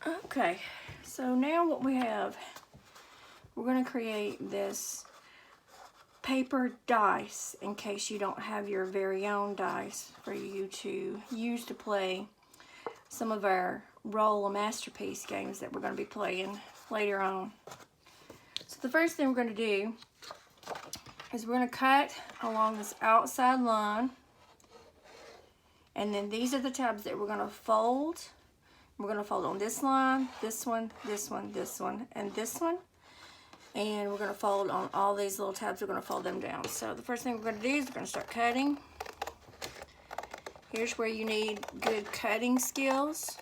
Okay, so now what we have, we're going to create this paper dice in case you don't have your very own dice for you to use to play some of our Roll a Masterpiece games that we're going to be playing later on. So the first thing we're going to do is we're going to cut along this outside line, and then these are the tabs that we're going to fold. We're going to fold on this line, this one, this one, this one, and this one. And we're going to fold on all these little tabs. We're going to fold them down. So the first thing we're going to do is we're going to start cutting. Here's where you need good cutting skills.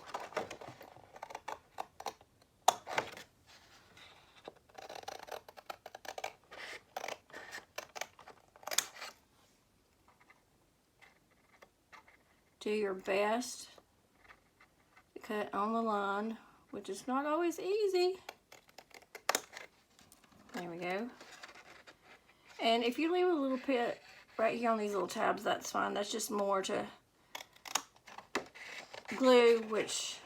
Do your best to cut on the line, which is not always easy. There we go. And if you leave a little bit right here on these little tabs, that's fine. That's just more to glue which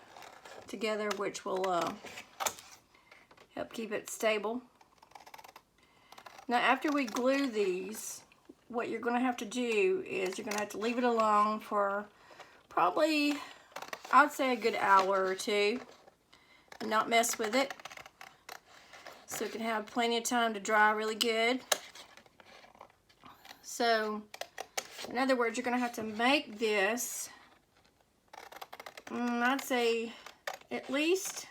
will help keep it stable. Now after we glue these, what you're going to have to do is you're going to have to leave it alone for probably, I'd say, a good hour or two and not mess with it, so it can have plenty of time to dry really good. So in other words, you're going to have to make this, I'd say at least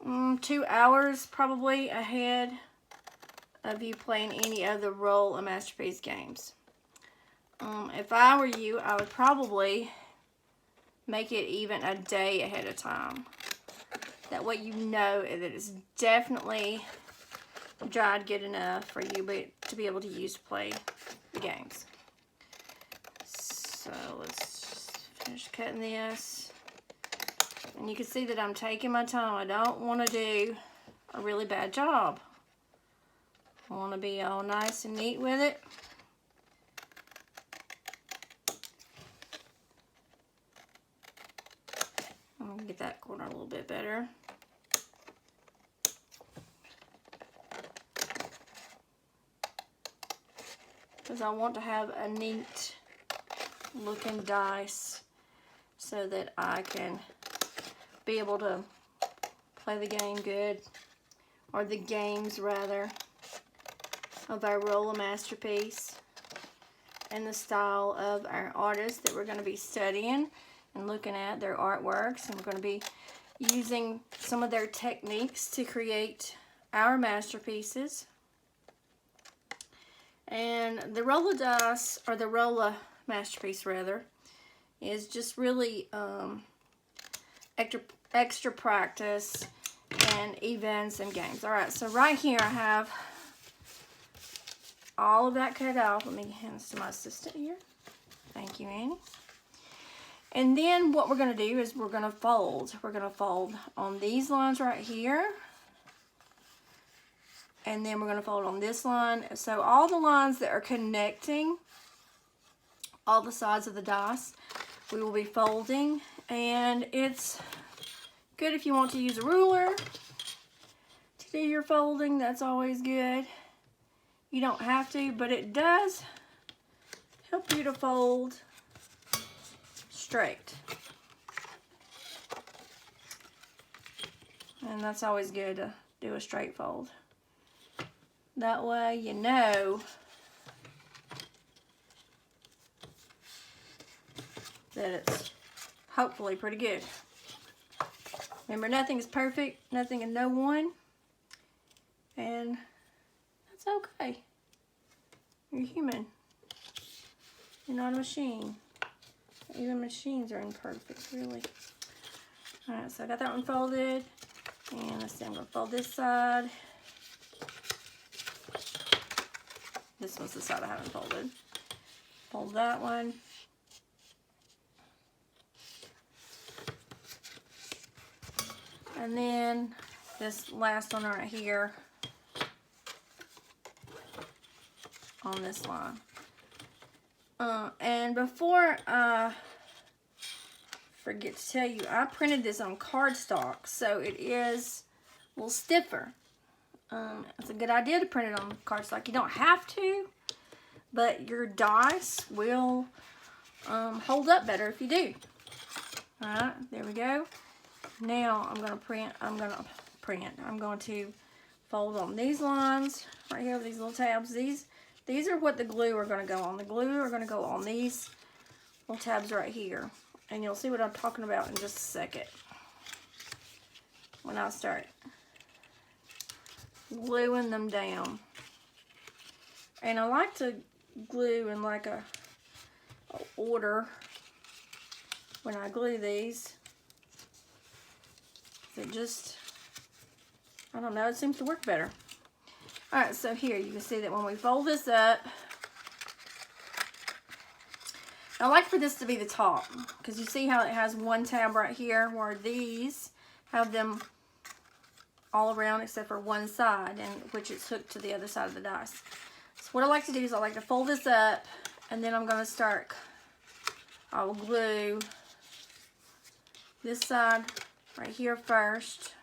2 hours probably ahead of you playing any of the Roll a Masterpiece games. If I were you, I would probably make it even a day ahead of time. That way you know that it's definitely dried good enough for you to be able to use to play the games. So let's just finish cutting this. And you can see that I'm taking my time. I don't want to do a really bad job. I want to be all nice and neat with it. I'm going to get that corner a little bit better. Because I want to have a neat looking dice so that I can be able to play the game good, or the games rather, of our Roll a Masterpiece and the style of our artists that we're going to be studying and looking at their artworks, and we're going to be using some of their techniques to create our masterpieces. And the Roll a Dice, or the Roll a Masterpiece rather, is just really extra practice and events and games. Alright, so right here I have all of that cut off. Let me hand this to my assistant here. Thank you, Annie. And then what we're going to do is we're going to fold. We're going to fold on these lines right here. And then we're going to fold on this line. So all the lines that are connecting all the sides of the dice, we will be folding. And it's good if you want to use a ruler to do your folding. That's always good. You don't have to, but it does help you to fold straight. And that's always good to do a straight fold. That way you know that it's hopefully pretty good. Remember, nothing is perfect, nothing and no one. And that's okay. You're human. You're not a machine. Even machines are imperfect, really. Alright, so I got that one folded. And let's see, I'm going to fold this side. This one's the side I haven't folded. Fold that one. And then this last one right here on this line. And before I forget to tell you, I printed this on cardstock, so it is a little stiffer. It's a good idea to print it on cardstock. You don't have to, but your dice will hold up better if you do. Alright, there we go. Now I'm going to fold on these lines right here with these little tabs. These are what the glue are going to go on. The glue are going to go on these little tabs right here. And you'll see what I'm talking about in just a second when I start gluing them down. And I like to glue in like a order when I glue these. It just, I don't know, it seems to work better. Alright, so here you can see that when we fold this up, I like for this to be the top, because you see how it has one tab right here where these have them all around except for one side, and which is hooked to the other side of the dice. So what I like to do is I like to fold this up, and then I'm going to start, I will glue this side right here first,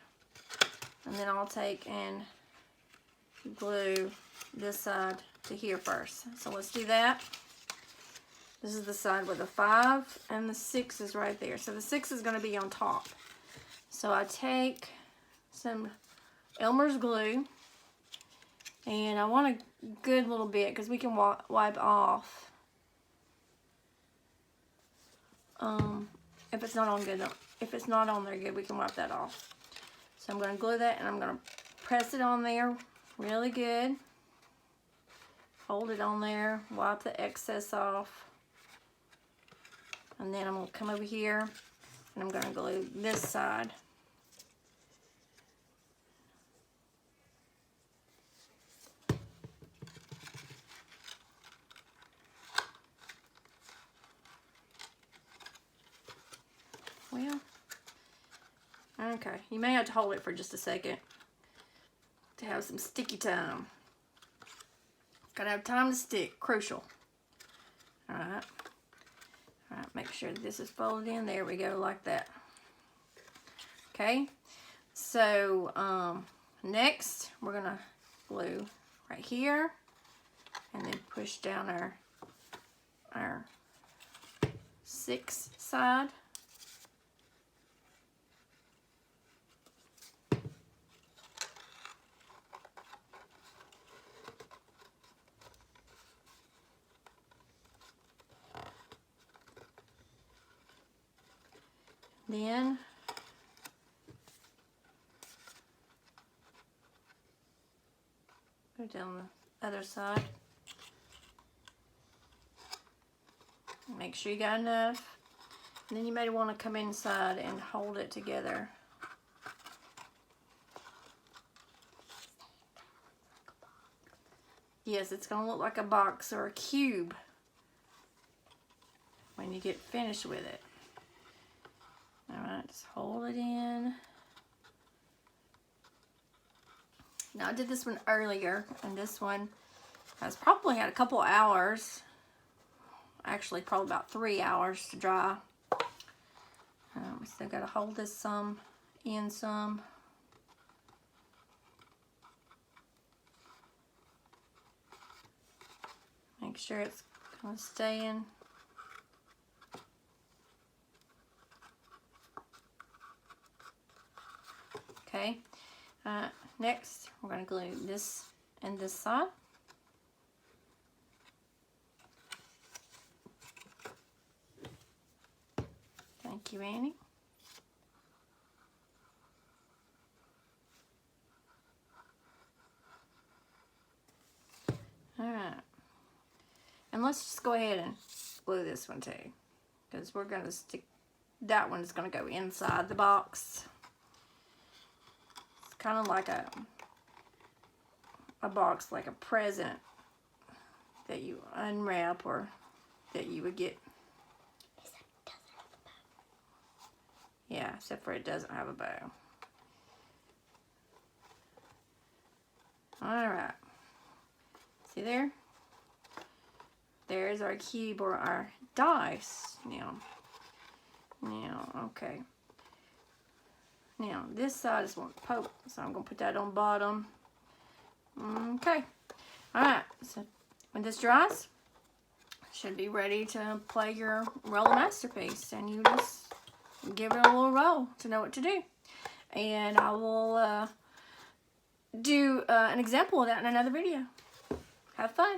and then I'll take and glue this side to here first. So let's do that. This is the side where the 5 and the 6 is right there. So the 6 is going to be on top. So I take some Elmer's glue, and I want a good little bit because we can wipe off if it's not on good. If it's not on there good, we can wipe that off. So I'm going to glue that, and I'm going to press it on there really good. Hold it on there, wipe the excess off. And then I'm going to come over here, and I'm going to glue this side. Well, okay, you may have to hold it for just a second to have some sticky time. Gotta have time to stick, crucial. Alright. Alright, make sure this is folded in. There we go, like that. Okay, so next we're gonna glue right here and then push down our 6 side. Then go down the other side. Make sure you got enough. And then you may want to come inside and hold it together. Yes, it's going to look like a box or a cube when you get finished with it. Alright, just hold it in. Now I did this one earlier, and this one has probably had a couple hours. Actually, probably about 3 hours to dry. We still got to hold this some in some. Make sure it's kind of staying. Okay, next we're going to glue this and this side. Thank you, Annie. Alright, and let's just go ahead and glue this one too, because we're going to stick, that one is going to go inside the box. Kind of like a box, like a present that you unwrap or that you would get. Yeah, except for it doesn't have a bow. Alright. See there? There's our cube or our dice. Now Now, okay. Now, this side is one poke, so I'm going to put that on bottom. Okay. Alright, so when this dries, should be ready to play your roll of masterpiece. And you just give it a little roll to know what to do. And I will do an example of that in another video. Have fun.